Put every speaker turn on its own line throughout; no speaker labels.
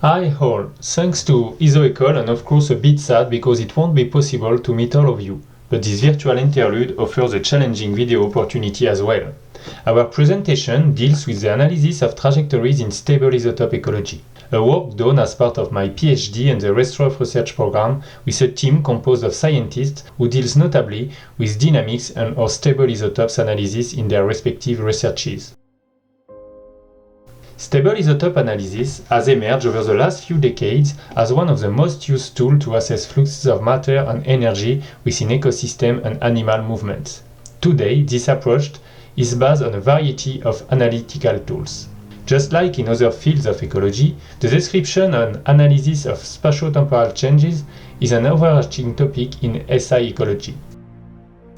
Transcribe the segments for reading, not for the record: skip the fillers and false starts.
Hi all, thanks to ISOEcole and of course a bit sad because it won't be possible to meet all of you, but this virtual interlude offers a challenging video opportunity as well. Our presentation deals with the analysis of trajectories in stable isotope ecology, a work done as part of my PhD and the RESTROF research program with a team composed of scientists who deals notably with dynamics and or stable isotopes analysis in their respective researches. Stable isotope analysis has emerged over the last few decades as one of the most used tools to assess fluxes of matter and energy within ecosystem and animal movements. Today, this approach is based on a variety of analytical tools. Just like in other fields of ecology, the description and analysis of spatio-temporal changes is an overarching topic in SI ecology.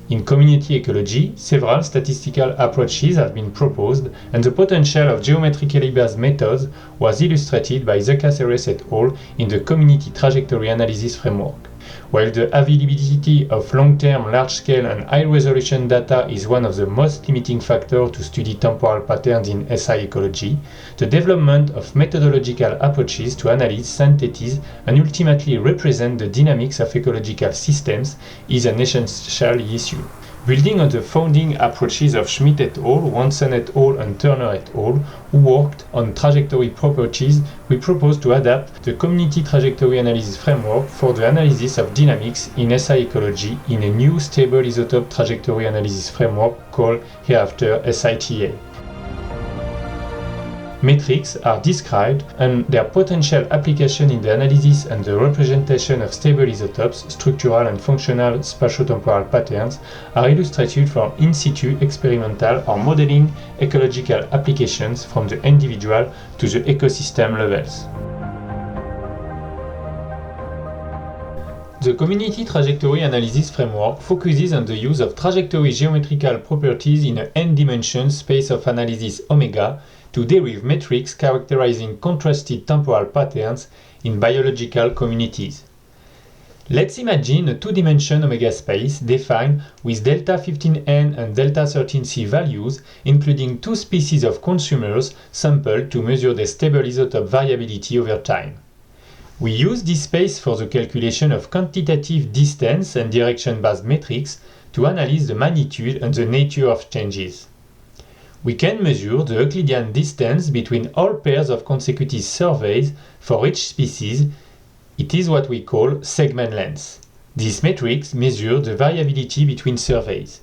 In community ecology, several statistical approaches have been proposed, and the potential of geometrically based methods was illustrated by Zecaceres et al. In the Community Trajectory Analysis Framework. While the availability of long-term, large-scale and high-resolution data is one of the most limiting factors to study temporal patterns in SI ecology, the development of methodological approaches to analyze, synthesize, and ultimately represent the dynamics of ecological systems is an essential issue. Building on the founding approaches of Schmidt et al., Watson et al., and Turner et al., who worked on trajectory properties, we propose to adapt the Community Trajectory Analysis Framework for the analysis of dynamics in SI ecology in a new stable isotope trajectory analysis framework called hereafter SITA. Metrics are described and their potential application in the analysis and the representation of stable isotopes, structural and functional spatio-temporal patterns are illustrated from in situ experimental or modeling ecological applications from the individual to the ecosystem levels. The Community Trajectory Analysis Framework focuses on the use of trajectory geometrical properties in an n-dimension space of analysis omega to derive metrics characterizing contrasted temporal patterns in biological communities. Let's imagine a two-dimension omega space defined with delta 15n and delta 13c values, including two species of consumers sampled to measure their stable isotope variability over time. We use this space for the calculation of quantitative distance and direction-based metrics to analyze the magnitude and the nature of changes. We can measure the Euclidean distance between all pairs of consecutive surveys for each species. It is what we call segment length. These metrics measure the variability between surveys.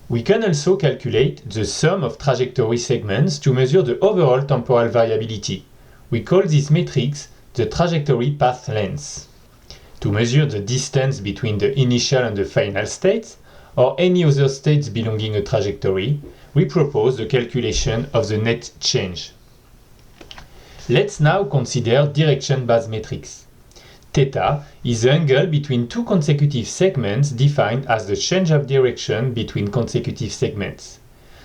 We can also calculate the sum of trajectory segments to measure the overall temporal variability. We call these metrics the trajectory path length. To measure the distance between the initial and the final states, or any other states belonging a trajectory, we propose the calculation of the net change. Let's now consider direction-based metrics. Theta is the angle between two consecutive segments defined as the change of direction between consecutive segments.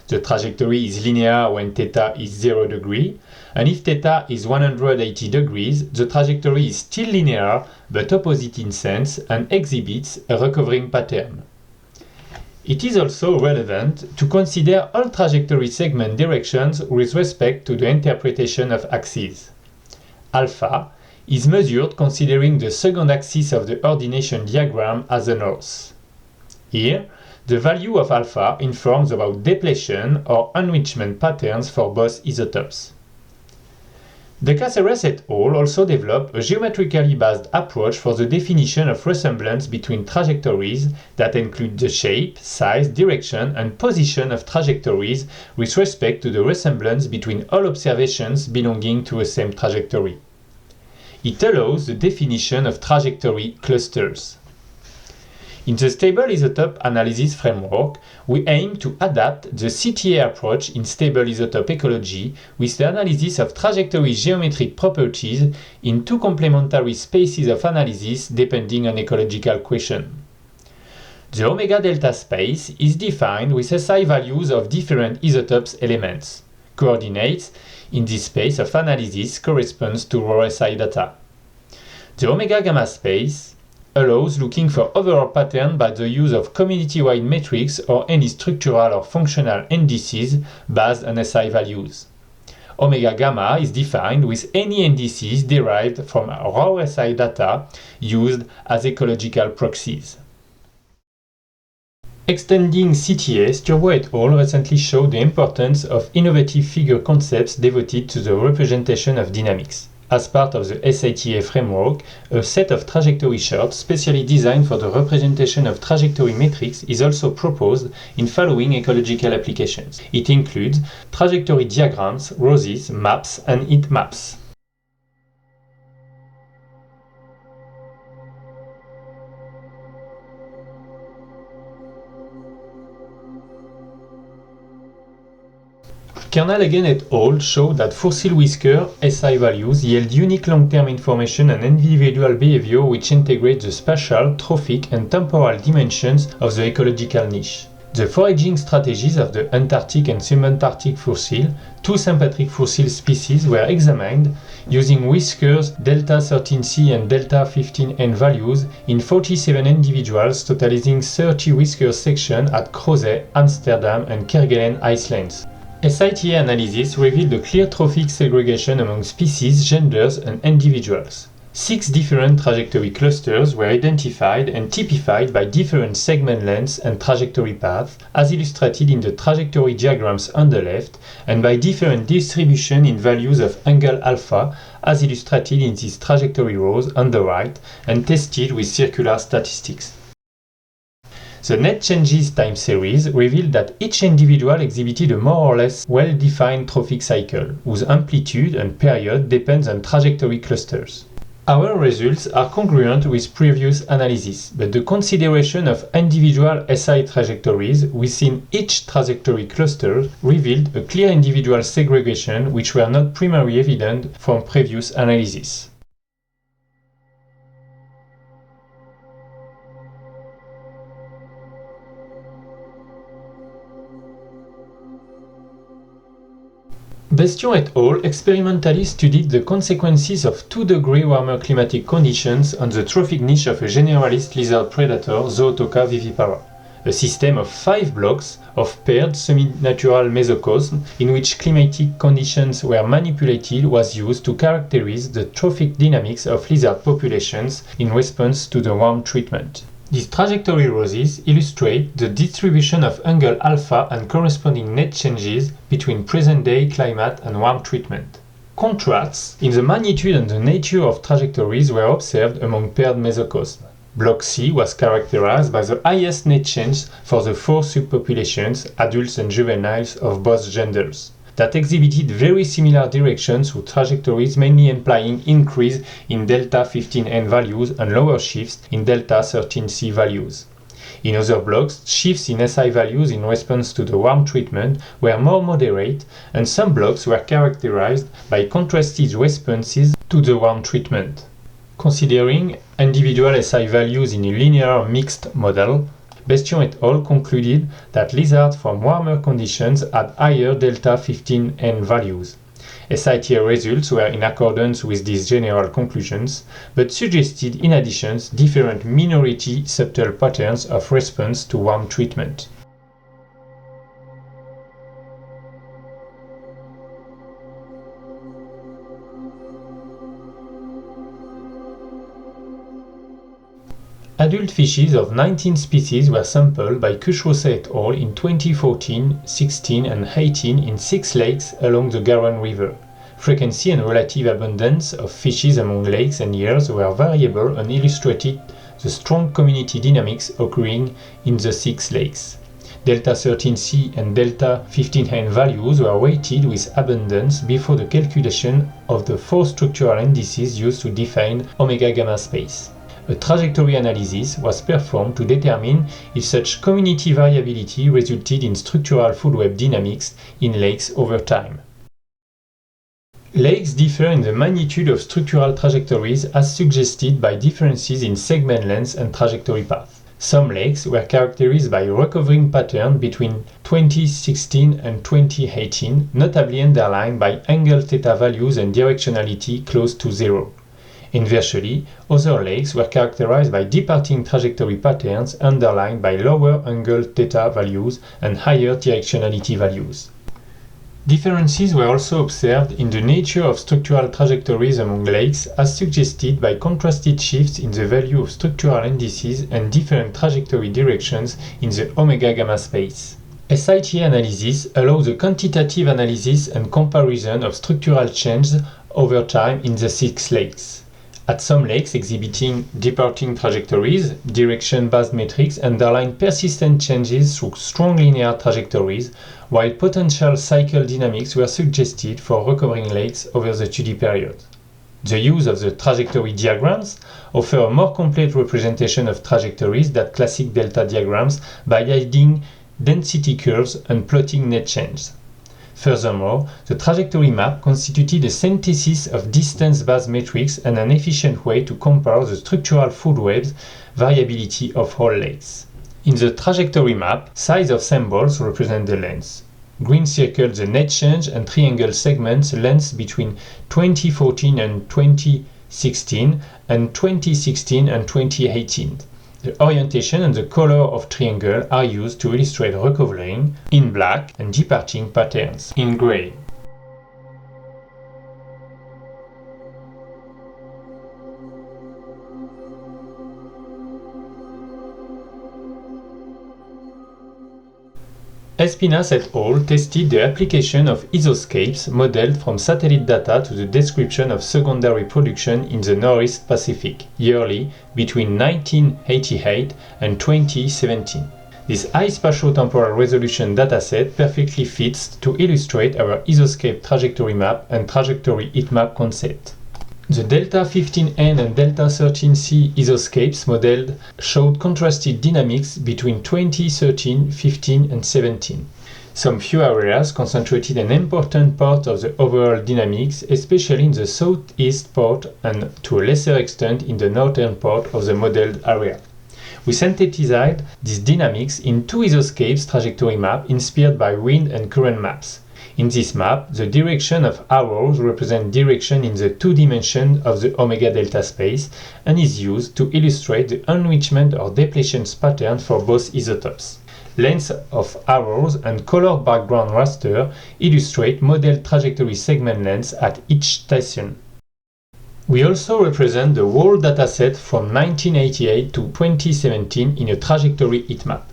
The trajectory is linear when theta is 0 degree, and if theta is 180 degrees, the trajectory is still linear but opposite in sense and exhibits a recovering pattern. It is also relevant to consider all trajectory segment directions with respect to the interpretation of axes. Alpha is measured considering the second axis of the ordination diagram as the north. Here, the value of alpha informs about depletion or enrichment patterns for both isotopes. Zecaceres et al. Also developed a geometrically based approach for the definition of resemblance between trajectories that include the shape, size, direction, and position of trajectories with respect to the resemblance between all observations belonging to a same trajectory. It allows the definition of trajectory clusters. In the Stable Isotope Analysis Framework, we aim to adapt the CTA approach in stable isotope ecology with the analysis of trajectory geometric properties in two complementary spaces of analysis depending on ecological question. The omega delta space is defined with SI values of different isotopes elements. Coordinates in this space of analysis corresponds to raw SI data. The omega gamma space allows looking for overall pattern by the use of community-wide metrics or any structural or functional indices based on SI values. Omega gamma is defined with any indices derived from raw SI data used as ecological proxies. Extending CTA, Turbo et al. Recently showed the importance of innovative figure concepts devoted to the representation of dynamics. As part of the SITA framework, a set of trajectory charts specially designed for the representation of trajectory metrics is also proposed in following ecological applications. It includes trajectory diagrams, ROSEs, maps, and heat maps. Kernal-Hagen et al. Show that fossil whisker SI values yield unique long-term information on individual behavior which integrate the spatial, trophic, and temporal dimensions of the ecological niche. The foraging strategies of the Antarctic and subantarctic fossil, two sympatric fossil species, were examined using whiskers delta 13C and delta 15N values in 47 individuals, totalizing 30 whisker sections at Crozet, Amsterdam, and Kerguelen Icelands. SITA analysis revealed a clear trophic segregation among species, genders, and individuals. 6 different trajectory clusters were identified and typified by different segment lengths and trajectory paths, as illustrated in the trajectory diagrams on the left, and by different distribution in values of angle alpha, as illustrated in these trajectory rows on the right, and tested with circular statistics. The net changes time series revealed that each individual exhibited a more or less well-defined trophic cycle, whose amplitude and period depends on trajectory clusters. Our results are congruent with previous analysis, but the consideration of individual SI trajectories within each trajectory cluster revealed a clear individual segregation which were not primarily evident from previous analysis. Bestion et al. Experimentally studied the consequences of 2-degree warmer climatic conditions on the trophic niche of a generalist lizard predator, Zootoca vivipara, a system of 5 blocks of paired semi-natural mesocosm in which climatic conditions were manipulated was used to characterize the trophic dynamics of lizard populations in response to the warm treatment. These trajectory roses illustrate the distribution of angle alpha and corresponding net changes between present-day climate and warm treatment. Contrasts in the magnitude and the nature of trajectories were observed among paired mesocosm. Block C was characterized by the highest net change for the 4 subpopulations, adults and juveniles of both genders, that exhibited very similar directions with trajectories mainly implying increase in delta 15N values and lower shifts in delta 13C values. In other blocks, shifts in SI values in response to the warm treatment were more moderate, and some blocks were characterized by contrasted responses to the warm treatment. Considering individual SI values in a linear mixed model, Bestion et al. Concluded that lizards from warmer conditions had higher delta 15N values. SITA results were in accordance with these general conclusions, but suggested in addition different minority subtle patterns of response to warm treatment. Adult fishes of 19 species were sampled by Kuchrosa et al. In 2014, 16, and 18 in 6 lakes along the Garonne River. Frequency and relative abundance of fishes among lakes and years were variable and illustrated the strong community dynamics occurring in the 6 lakes. Delta 13C and delta 15N values were weighted with abundance before the calculation of the 4 structural indices used to define omega gamma space. A trajectory analysis was performed to determine if such community variability resulted in structural food web dynamics in lakes over time. Lakes differ in the magnitude of structural trajectories as suggested by differences in segment length and trajectory path. Some lakes were characterized by a recovering pattern between 2016 and 2018, notably underlined by angle theta values and directionality close to 0. Inversely, other lakes were characterized by departing trajectory patterns underlined by lower angle theta values and higher directionality values. Differences were also observed in the nature of structural trajectories among lakes, as suggested by contrasted shifts in the value of structural indices and different trajectory directions in the omega-gamma space. SITA analysis allows a quantitative analysis and comparison of structural changes over time in the 6 lakes. At some lakes exhibiting departing trajectories, direction-based metrics underline persistent changes through strong linear trajectories, while potential cycle dynamics were suggested for recovering lakes over the 2D period. The use of the trajectory diagrams offers a more complete representation of trajectories than classic delta diagrams by adding density curves and plotting net change. Furthermore, the trajectory map constituted a synthesis of distance-based metrics and an efficient way to compare the structural food webs variability of all lakes. In the trajectory map, size of symbols represent the length. Green circles the net change and triangle segments lengths between 2014 and 2016 and 2016 and 2018. The orientation and the color of triangle are used to illustrate recovering in black and departing patterns in gray. Espinas et al. Tested the application of isoscapes modeled from satellite data to the description of secondary production in the Northeast Pacific yearly between 1988 and 2017. This high spatio-temporal resolution dataset perfectly fits to illustrate our isoscape trajectory map and trajectory heat map concept. The Delta 15N and Delta 13C isoscapes modeled showed contrasted dynamics between 2013, 15, and 17. Some few areas concentrated an important part of the overall dynamics, especially in the southeast part and to a lesser extent in the northern part of the modeled area. We synthesized these dynamics in 2 isoscapes trajectory map inspired by wind and current maps. In this map, the direction of arrows represents direction in the 2 dimensions of the omega-delta space and is used to illustrate the enrichment or depletion pattern for both isotopes. Lengths of arrows and colored background raster illustrate model trajectory segment lengths at each station. We also represent the whole dataset from 1988 to 2017 in a trajectory heat map.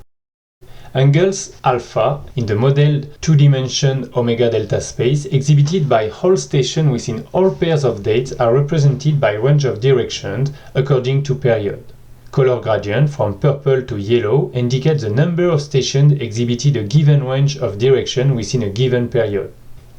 Angles alpha in the modeled 2-dimension omega-delta space exhibited by whole stations within all pairs of dates are represented by range of directions according to period. Color gradient from purple to yellow indicates the number of stations exhibited a given range of direction within a given period.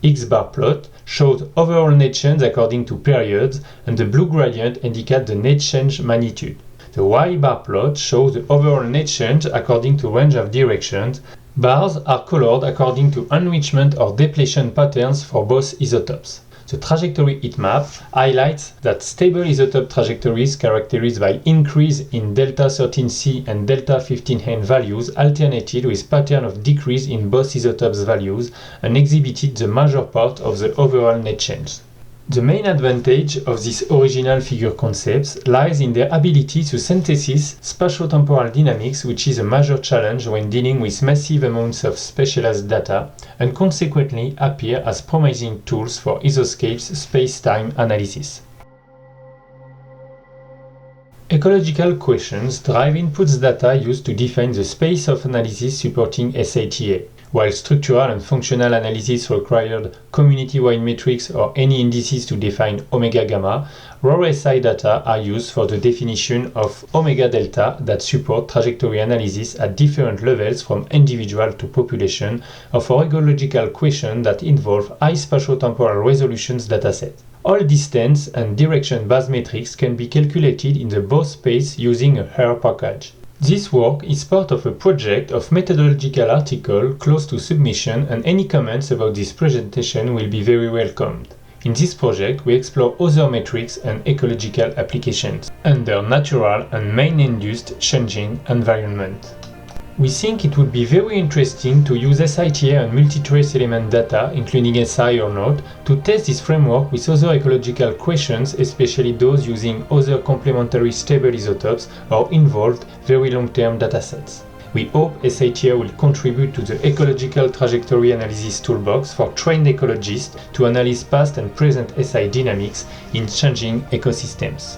X-bar plot shows overall net change according to periods, and the blue gradient indicates the net change magnitude. The Y-bar plot shows the overall net change according to range of directions. Bars are colored according to enrichment or depletion patterns for both isotopes. The trajectory heat map highlights that stable isotope trajectories characterized by increase in delta 13C and delta 15N values alternated with pattern of decrease in both isotopes values and exhibited the major part of the overall net change. The main advantage of these original figure concepts lies in their ability to synthesize spatio-temporal dynamics, which is a major challenge when dealing with massive amounts of specialized data, and consequently appear as promising tools for isoscapes space-time analysis. Ecological questions drive inputs data used to define the space of analysis supporting SITA. While structural and functional analysis required community-wide metrics or any indices to define omega-gamma, raw SI data are used for the definition of omega-delta that support trajectory analysis at different levels from individual to population or for ecological questions that involve high spatio-temporal resolutions dataset. All distance and direction-based metrics can be calculated in the both space using a HER package. This work is part of a project of methodological article close to submission, and any comments about this presentation will be very welcomed. In this project, we explore other metrics and ecological applications under natural and man-induced changing environment. We think it would be very interesting to use SITA and multi-trace element data, including SI or not, to test this framework with other ecological questions, especially those using other complementary stable isotopes or involved very long-term datasets. We hope SITR will contribute to the ecological trajectory analysis toolbox for trained ecologists to analyze past and present SI dynamics in changing ecosystems.